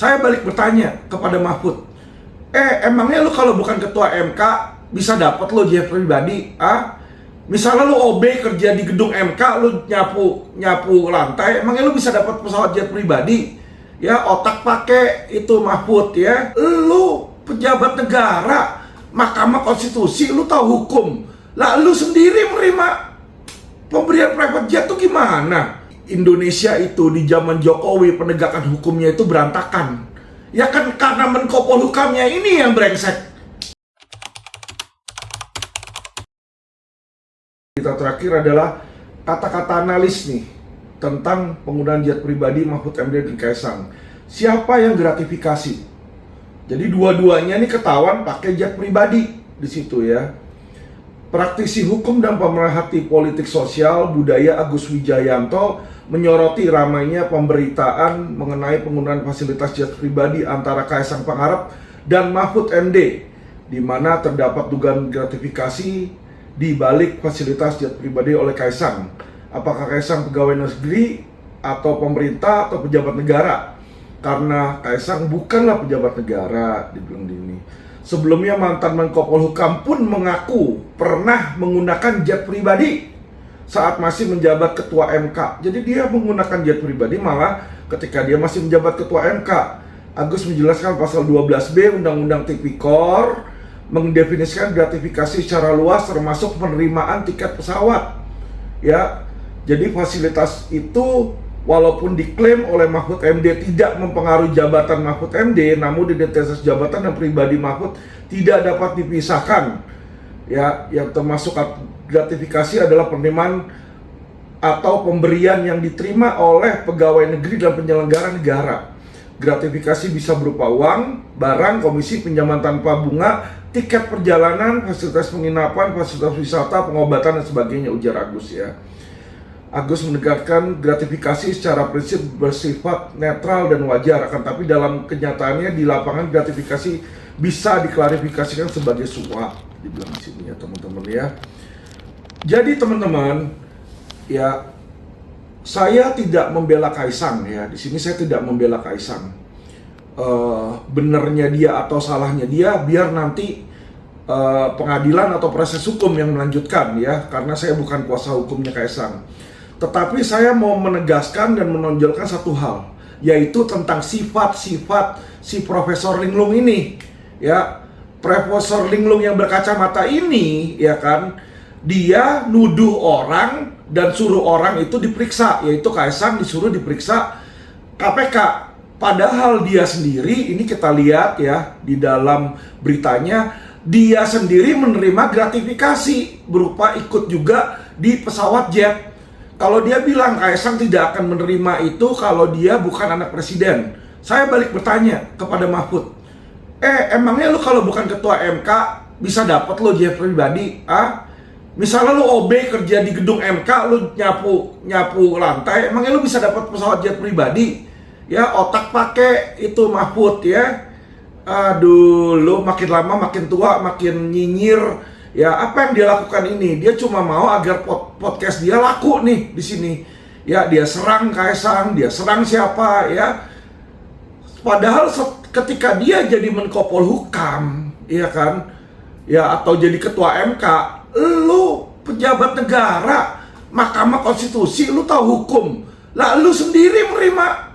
Saya balik bertanya kepada Mahfud, emangnya lu kalau bukan ketua MK bisa dapat lo jet pribadi? Misalnya lu OB kerja di gedung MK, lu nyapu lantai, emangnya lu bisa dapat pesawat jet pribadi? Ya, otak pakai itu Mahfud ya. Lu pejabat negara, Mahkamah Konstitusi, lu tahu hukum. Lah lu sendiri menerima pemberian private jet tuh gimana? Indonesia itu di zaman Jokowi penegakan hukumnya itu berantakan. Ya kan karena Menko Polhukamnya ini yang brengsek. Kita terakhir adalah kata-kata analis nih tentang penggunaan jet pribadi Mahfud MD dan Kaisang. Siapa yang gratifikasi? Jadi dua-duanya ini ketahuan pakai jet pribadi di situ ya. Praktisi hukum dan pemerhati politik sosial budaya Agus Wijayanto menyoroti ramainya pemberitaan mengenai penggunaan fasilitas jet pribadi antara Kaisang Pangarep dan Mahfud MD, di mana terdapat dugaan gratifikasi di balik fasilitas jet pribadi oleh Kaisang. Apakah Kaisang pegawai negeri atau pemerintah atau pejabat negara? Karena Kaisang bukanlah pejabat negara, dibilang ini. Sebelumnya mantan Menko Polhukam pun mengaku pernah menggunakan jet pribadi saat masih menjabat ketua MK. Jadi dia menggunakan jet pribadi malah ketika dia masih menjabat ketua MK. Agus menjelaskan pasal 12B Undang-Undang Tipikor mendefinisikan gratifikasi secara luas termasuk penerimaan tiket pesawat. Ya, jadi fasilitas itu walaupun diklaim oleh Mahfud MD tidak mempengaruhi jabatan Mahfud MD, namun identitas jabatan dan pribadi Mahfud tidak dapat dipisahkan. Ya, yang termasuk gratifikasi adalah penerimaan atau pemberian yang diterima oleh pegawai negeri dan penyelenggara negara. Gratifikasi bisa berupa uang, barang, komisi, pinjaman tanpa bunga, tiket perjalanan, fasilitas penginapan, fasilitas wisata, pengobatan dan sebagainya, ujar Agus ya. Agus menegaskan gratifikasi secara prinsip bersifat netral dan wajar, akan tapi dalam kenyataannya di lapangan gratifikasi bisa diklarifikasikan sebagai suap, dibilang di sini ya teman-teman ya. Jadi teman-teman ya, saya tidak membela Kaisang ya. Di sini saya tidak membela Kaisang. Benernya dia atau salahnya dia biar nanti pengadilan atau proses hukum yang melanjutkan ya, karena saya bukan kuasa hukumnya Kaisang. Tetapi saya mau menegaskan dan menonjolkan satu hal, yaitu tentang sifat-sifat si Profesor Linglung ini ya. Profesor Linglung yang berkacamata ini ya kan, dia nuduh orang dan suruh orang itu diperiksa, yaitu Kaisang disuruh diperiksa KPK. Padahal dia sendiri, ini kita lihat ya di dalam beritanya, dia sendiri menerima gratifikasi berupa ikut juga di pesawat jet. Kalau dia bilang Kaisang tidak akan menerima itu kalau dia bukan anak presiden, saya balik bertanya kepada Mahfud, emangnya lu kalau bukan ketua MK bisa dapat lo jet pribadi? Misalnya lu OB kerja di gedung MK, lu nyapu lantai, emangnya lu bisa dapat pesawat jet pribadi? Ya, otak pakai itu Mahfud ya. Aduh, lu makin lama makin tua, makin nyinyir. Ya, apa yang dia lakukan ini? Dia cuma mau agar podcast dia laku nih di sini. Ya, dia serang Kaisang, dia serang siapa ya. Padahal ketika dia jadi Menko Polhukam, ya kan? Ya, atau jadi ketua MK, lu pejabat negara, Mahkamah Konstitusi, lu tahu hukum. Lah lu sendiri menerima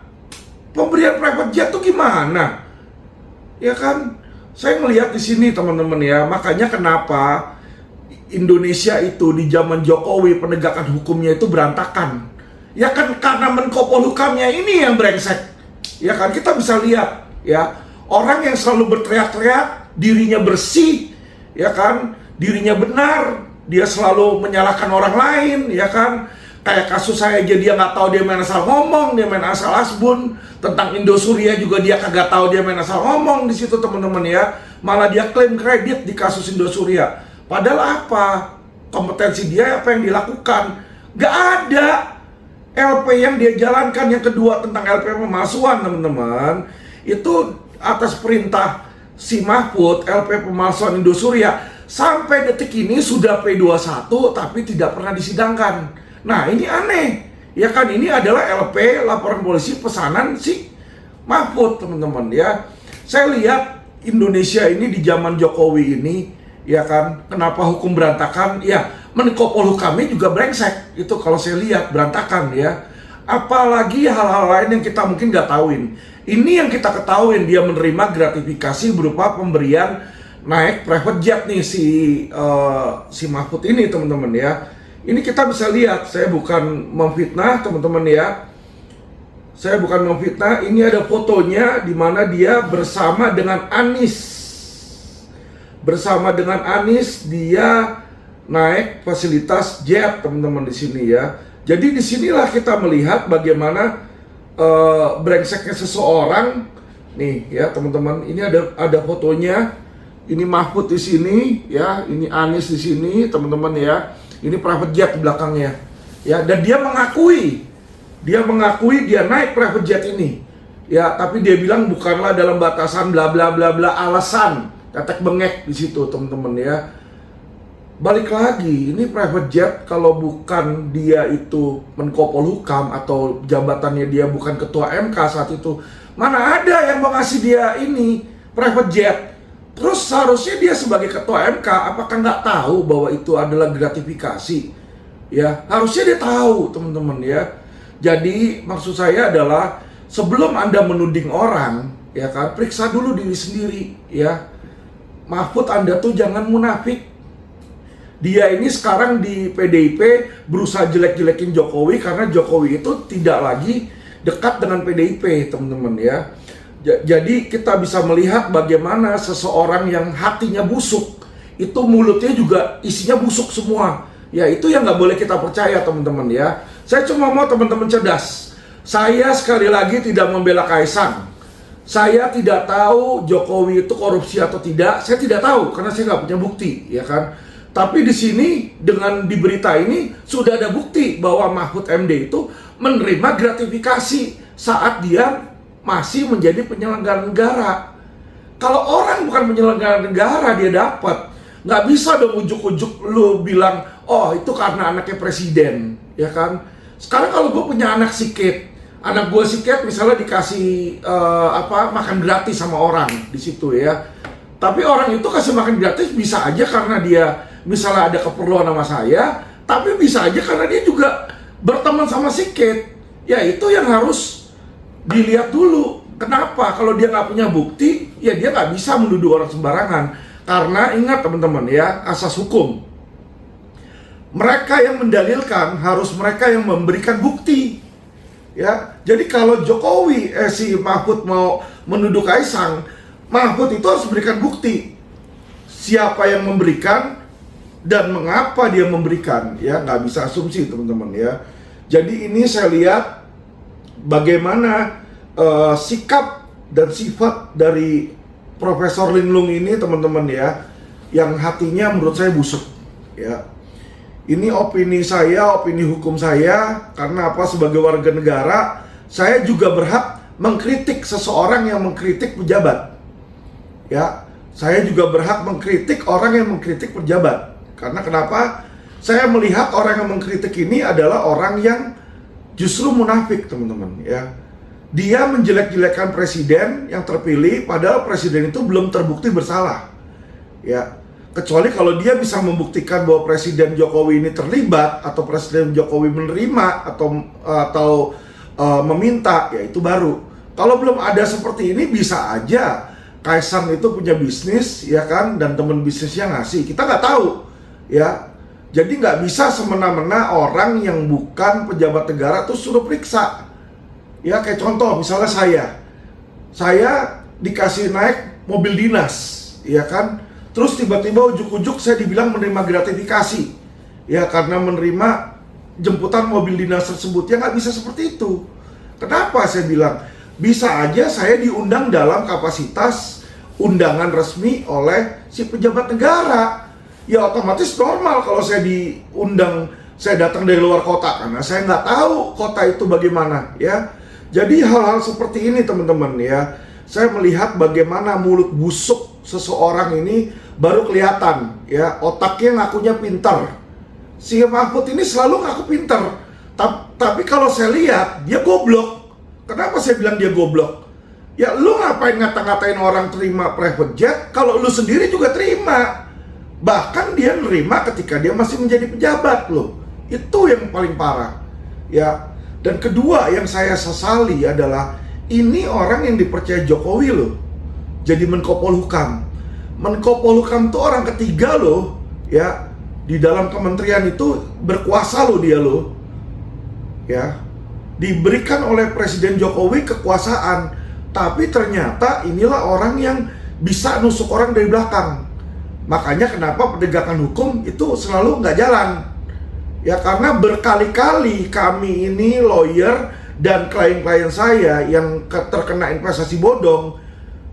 pemberian private jet tuh gimana? Ya kan? Saya melihat di sini teman-teman ya, makanya kenapa Indonesia itu di zaman Jokowi penegakan hukumnya itu berantakan. Ya kan karena Menko Polhukamnya ini yang brengsek. Ya kan, kita bisa lihat ya, orang yang selalu berteriak-teriak dirinya bersih, ya kan, dirinya benar, dia selalu menyalahkan orang lain, ya kan. Kayak kasus saya aja dia nggak tahu, dia main asal ngomong, dia main asal asbun. Tentang Indosuria juga dia kagak tahu, dia main asal ngomong di situ teman-teman ya. Malah dia klaim kredit di kasus Indosuria. Padahal apa? Kompetensi dia apa yang dilakukan? Gak ada. LP yang dia jalankan, yang kedua tentang LP pemalsuan teman-teman, itu atas perintah si Mahfud, LP pemalsuan Indosuria, sampai detik ini sudah P21 tapi tidak pernah disidangkan. Nah ini aneh, ya kan, ini adalah LP laporan polisi pesanan si Mahfud, teman-teman ya. Saya lihat Indonesia ini di zaman Jokowi ini, ya kan, kenapa hukum berantakan? Ya, Menko Polhukamnya juga brengsek. Itu kalau saya lihat berantakan ya. Apalagi hal-hal lain yang kita mungkin nggak tahuin. Ini yang kita ketahuin, dia menerima gratifikasi berupa pemberian naik private jet nih si Mahfud ini, teman-teman ya. Ini kita bisa lihat, saya bukan memfitnah teman-teman ya. Saya bukan memfitnah, ini ada fotonya di mana dia bersama dengan Anies. Bersama dengan Anies dia naik fasilitas jet, teman-teman di sini ya. Jadi disinilah kita melihat bagaimana brengseknya seseorang. Nih ya teman-teman, ini ada fotonya. Ini Mahfud di sini ya, ini Anies di sini, teman-teman ya. Ini private jet di belakangnya. Ya, dan dia mengakui dia naik private jet ini. Ya, tapi dia bilang bukanlah dalam batasan bla bla bla bla alasan. Tetek bengek di situ, teman-teman ya. Balik lagi, ini private jet kalau bukan dia itu Menko Polhukam atau jabatannya dia bukan ketua MK saat itu, mana ada yang mau ngasih dia ini private jet? Terus seharusnya dia sebagai ketua MK apakah nggak tahu bahwa itu adalah gratifikasi? Ya, harusnya dia tahu, teman-teman ya. Jadi maksud saya adalah sebelum Anda menuding orang, ya kan, periksa dulu diri sendiri ya. Mahfud, Anda tuh jangan munafik. Dia ini sekarang di PDIP berusaha jelek-jelekin Jokowi karena Jokowi itu tidak lagi dekat dengan PDIP, teman-teman ya. Jadi kita bisa melihat bagaimana seseorang yang hatinya busuk, itu mulutnya juga isinya busuk semua. Ya itu yang nggak boleh kita percaya, teman-teman ya. Saya cuma mau teman-teman cerdas. Saya sekali lagi tidak membela Kaisang. Saya tidak tahu Jokowi itu korupsi atau tidak. Saya tidak tahu karena saya nggak punya bukti, ya kan. Tapi di sini dengan di berita ini sudah ada bukti bahwa Mahfud MD itu menerima gratifikasi saat dia masih menjadi penyelenggara negara. Kalau orang bukan penyelenggara negara dia dapat, nggak bisa dong ujuk-ujuk lu bilang, oh itu karena anaknya presiden, ya kan? Sekarang kalau gue punya anak siket, anak gue siket misalnya dikasih makan gratis sama orang di situ ya. Tapi orang itu kasih makan gratis bisa aja karena dia misalnya ada keperluan sama saya, tapi bisa aja karena dia juga berteman sama siket. Ya itu yang harus dilihat dulu. Kenapa? Kalau dia nggak punya bukti, ya dia nggak bisa menuduh orang sembarangan. Karena ingat teman-teman ya, asas hukum. Mereka yang mendalilkan harus mereka yang memberikan bukti. Ya, jadi kalau Jokowi, si Mahfud mau menuduh Kaisang, Mahfud itu harus memberikan bukti. Siapa yang memberikan dan mengapa dia memberikan, ya nggak bisa asumsi teman-teman ya. Jadi ini saya lihat bagaimana sikap dan sifat dari Profesor Linglung ini teman-teman ya, yang hatinya menurut saya busuk ya. Ini opini saya, opini hukum saya, karena apa? Sebagai warga negara, saya juga berhak mengkritik seseorang yang mengkritik pejabat. Ya, saya juga berhak mengkritik orang yang mengkritik pejabat. Karena kenapa? Saya melihat orang yang mengkritik ini adalah orang yang justru munafik, teman-teman ya. Dia menjelek-jelekkan presiden yang terpilih, padahal presiden itu belum terbukti bersalah. Ya, kecuali kalau dia bisa membuktikan bahwa Presiden Jokowi ini terlibat atau Presiden Jokowi menerima atau meminta, ya itu baru. Kalau belum ada seperti ini, bisa aja Kaisang itu punya bisnis, ya kan, dan teman bisnisnya ngasih. Kita nggak tahu, ya. Jadi nggak bisa semena-mena orang yang bukan pejabat negara tuh suruh periksa. Ya kayak contoh, misalnya saya dikasih naik mobil dinas, ya kan. Terus tiba-tiba ujuk-ujuk saya dibilang menerima gratifikasi. Ya karena menerima jemputan mobil dinas tersebut. Ya nggak bisa seperti itu. Kenapa saya bilang? Bisa aja saya diundang dalam kapasitas undangan resmi oleh si pejabat negara. Ya otomatis normal kalau saya diundang, saya datang dari luar kota. Karena saya nggak tahu kota itu bagaimana ya. Jadi hal-hal seperti ini teman-teman ya. Saya melihat bagaimana mulut busuk seseorang ini baru kelihatan ya, otaknya ngakunya pintar. Si Mahfud ini selalu ngaku pintar. Tapi kalau saya lihat dia goblok. Kenapa saya bilang dia goblok? Ya lu ngapain ngata-ngatain orang terima private jet kalau lu sendiri juga terima? Bahkan dia nerima ketika dia masih menjadi pejabat loh. Itu yang paling parah. Ya. Dan kedua yang saya sesali adalah ini orang yang dipercaya Jokowi loh. Jadi Menko Polhukam. Menko Polhukam itu orang ketiga loh, ya. Di dalam kementerian itu berkuasa loh dia loh. Ya. Diberikan oleh Presiden Jokowi kekuasaan, tapi ternyata inilah orang yang bisa nusuk orang dari belakang. Makanya kenapa penegakan hukum itu selalu nggak jalan. Ya karena berkali-kali kami ini lawyer dan klien-klien saya yang terkena investasi bodong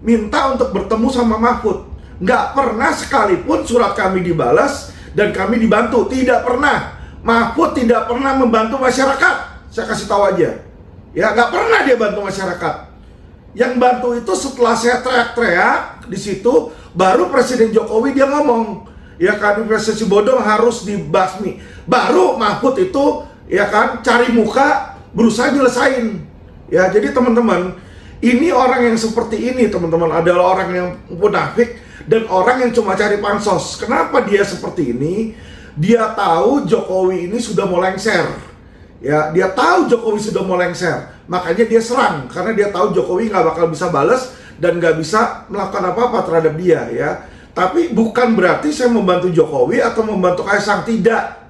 minta untuk bertemu sama Mahfud. Nggak pernah sekalipun surat kami dibalas dan kami dibantu. Tidak pernah. Mahfud tidak pernah membantu masyarakat. Saya kasih tahu aja. Ya nggak pernah dia bantu masyarakat. Yang bantu itu setelah saya teriak-teriak di situ, baru Presiden Jokowi dia ngomong, ya kan investasi bodong harus dibasmi. Baru Mahfud itu ya kan cari muka berusaha nyelesain. Ya jadi teman-teman, ini orang yang seperti ini teman-teman adalah orang yang munafik dan orang yang cuma cari pansos. Kenapa dia seperti ini? Dia tahu Jokowi ini sudah mau lengser. Ya, dia tahu Jokowi sudah mau lengser. Makanya dia serang karena dia tahu Jokowi nggak bakal bisa balas dan nggak bisa melakukan apa-apa terhadap dia ya. Tapi bukan berarti saya membantu Jokowi atau membantu Kaisang, tidak.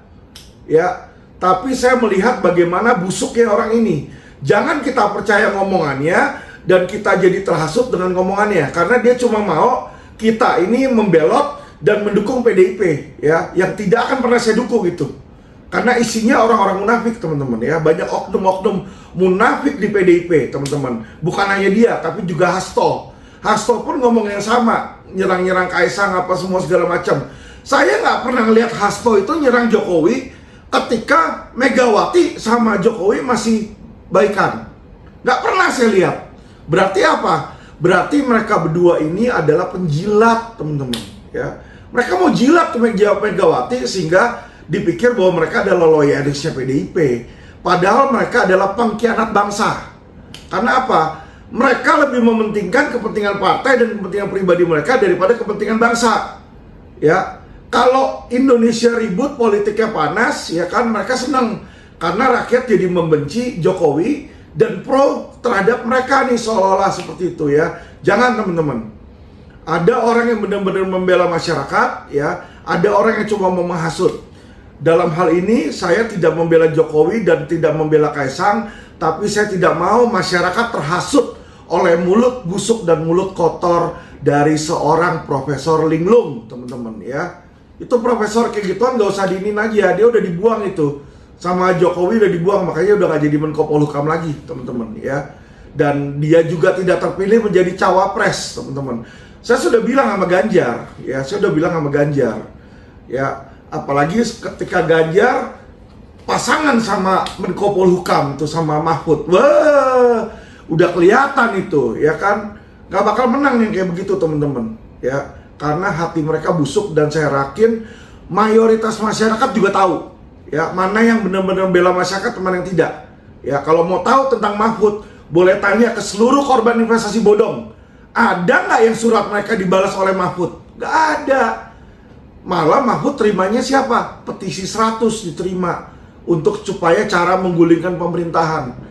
Ya, tapi saya melihat bagaimana busuknya orang ini. Jangan kita percaya ngomongannya dan kita jadi terhasut dengan ngomongannya karena dia cuma mau kita ini membelot dan mendukung PDIP ya, yang tidak akan pernah saya dukung itu. Karena isinya orang-orang munafik teman-teman ya, banyak oknum-oknum munafik di PDIP teman-teman. Bukan hanya dia, tapi juga Hasto. Hasto pun ngomong yang sama, nyerang-nyerang Kaisang apa semua segala macam. Saya nggak pernah ngelihat Hasto itu nyerang Jokowi ketika Megawati sama Jokowi masih baikan. Nggak pernah saya lihat. Berarti apa? Berarti mereka berdua ini adalah penjilat teman-teman ya. Mereka mau jilat ke Megawati sehingga dipikir bahwa mereka adalah loyalisnya PDIP. Padahal mereka adalah pengkhianat bangsa. Karena apa? Mereka lebih mementingkan kepentingan partai dan kepentingan pribadi mereka daripada kepentingan bangsa. Ya, kalau Indonesia ribut, politiknya panas, ya kan mereka senang karena rakyat jadi membenci Jokowi dan pro terhadap mereka nih seolah-olah seperti itu ya. Jangan teman-teman. Ada orang yang benar-benar membela masyarakat, ya. Ada orang yang cuma mau menghasut. Dalam hal ini saya tidak membela Jokowi dan tidak membela Kaisang, tapi saya tidak mau masyarakat terhasut oleh mulut busuk dan mulut kotor dari seorang Profesor Linglung, teman-teman ya. Itu profesor kayak gituan gak usah diinin aja, dia udah dibuang itu. Sama Jokowi udah dibuang, makanya udah gak jadi Menko Polhukam lagi, teman-teman ya. Dan dia juga tidak terpilih menjadi cawapres, teman-teman. Saya sudah bilang sama Ganjar, ya, ya, apalagi ketika Ganjar pasangan sama Menko Polhukam tuh sama Mahfud, wah, udah kelihatan itu, ya kan, nggak bakal menang yang kayak begitu teman-teman, ya, karena hati mereka busuk dan saya yakin mayoritas masyarakat juga tahu, ya, mana yang benar-benar bela masyarakat, mana yang tidak, ya, kalau mau tahu tentang Mahfud, boleh tanya ke seluruh korban investasi bodong. Ada nggak yang surat mereka dibalas oleh Mahfud? Nggak ada. Malah Mahfud terimanya siapa? Petisi 100 diterima untuk supaya cara menggulingkan pemerintahan.